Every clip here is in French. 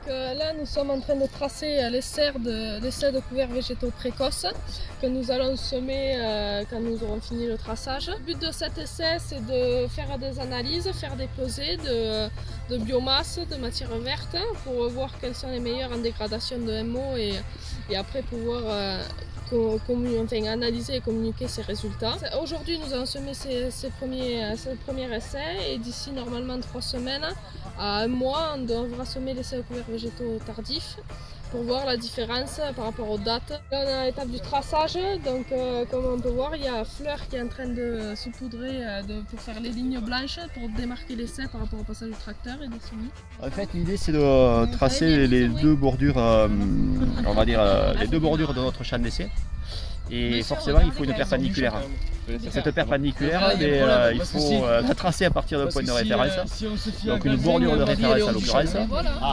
Là, nous sommes en train de tracer les serres de couverts végétaux précoces que nous allons semer quand nous aurons fini le traçage. Le but de cet essai, c'est de faire des analyses, faire des pesées de biomasse, de matière verte pour voir quels sont les meilleurs en dégradation de MO et après pouvoir analyser et communiquer ces résultats. Aujourd'hui, nous allons semer ces premiers essais et d'ici normalement 3 semaines à 1 mois, on devra semer les essais couverts végétaux tardifs pour voir la différence par rapport aux dates. Là, on est à l'étape du traçage, donc comme on peut voir, il y a Fleur qui est en train de saupoudrer pour faire les lignes blanches pour démarquer l'essai par rapport au passage du tracteur et des semis. En fait, l'idée c'est de tracer les deux bordures, on va dire les deux bordures de notre champ d'essai. Et forcément, il faut une perpendiculaire. Cette perpendiculaire, il faut la tracer à partir d'un point de référence, donc une bordure de référence à l'occurrence.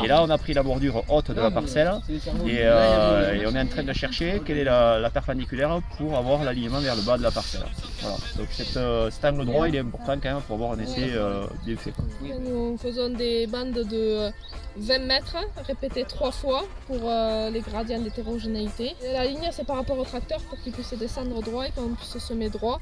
Et là, on a pris la bordure haute de la parcelle et on est en train de chercher quelle est la perpendiculaire pour avoir l'alignement vers le bas de la parcelle. Voilà. Donc cet angle droit, il est important quand même pour avoir un essai bien fait. Nous faisons des bandes de 20 mètres répétées 3 fois pour les gradients d'hétérogénéité. La ligne, c'est par rapport au tracteur pour qu'il puisse descendre droit et qu'on puisse semer droit.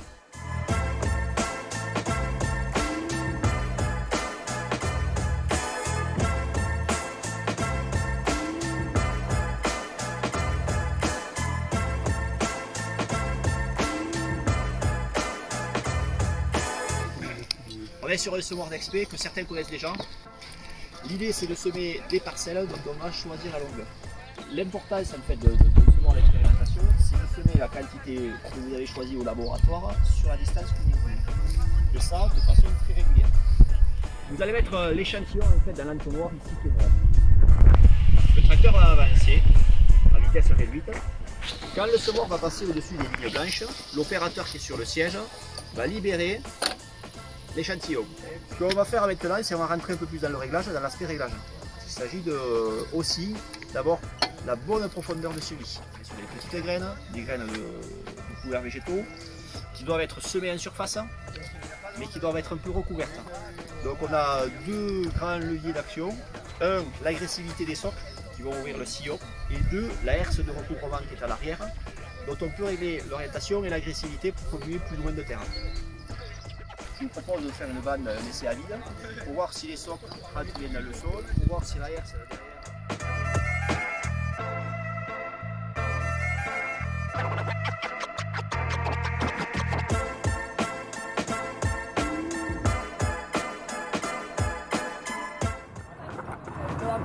On est sur le semoir d'expé que certains connaissent déjà. L'idée c'est de semer des parcelles, donc on va choisir la longueur. L'importance en fait de semoir d'expérimentation, c'est de semer la quantité que vous avez choisie au laboratoire sur la distance que vous voulez. Et ça de façon très régulière. Vous allez mettre l'échantillon en fait dans l'entonnoir ici qui est droit. Le tracteur va avancer à vitesse réduite. Quand le semoir va passer au-dessus des lignes blanches, l'opérateur qui est sur le siège va libérer l'échantillon. Ce qu'on va faire maintenant, c'est qu'on va rentrer un peu plus dans le réglage, dans l'aspect réglage. Il s'agit aussi d'abord la bonne profondeur de semis. Sur des petites graines, des graines de couverts végétaux, qui doivent être semées en surface, mais qui doivent être un peu recouvertes. Donc on a deux grands leviers d'action. Un, l'agressivité des socles, qui vont ouvrir le sillon, et deux, la herse de recouvrement qui est à l'arrière, dont on peut régler l'orientation et l'agressivité pour produire plus loin de terre. Je vous propose de faire une bande laissée à vide pour voir si les socles rentrent bien dans le sol, pour voir si la herse derrière.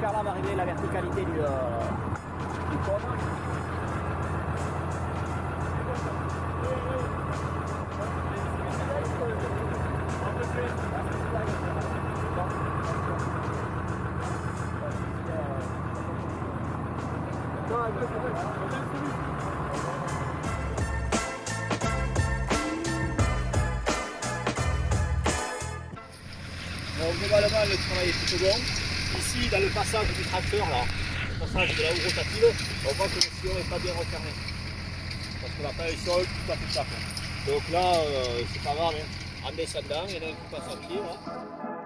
Car là va régler la verticalité du cône. Bon, globalement, le travail est plutôt bon. Ici, dans le passage du tracteur, là, le passage de la roue rotative, on voit que le sillon n'est pas bien refermé. Parce qu'on n'a pas le sol tout à fait chaque. Donc là, c'est pas grave, hein. En descendant, il y en a un qui passe à pied. Là.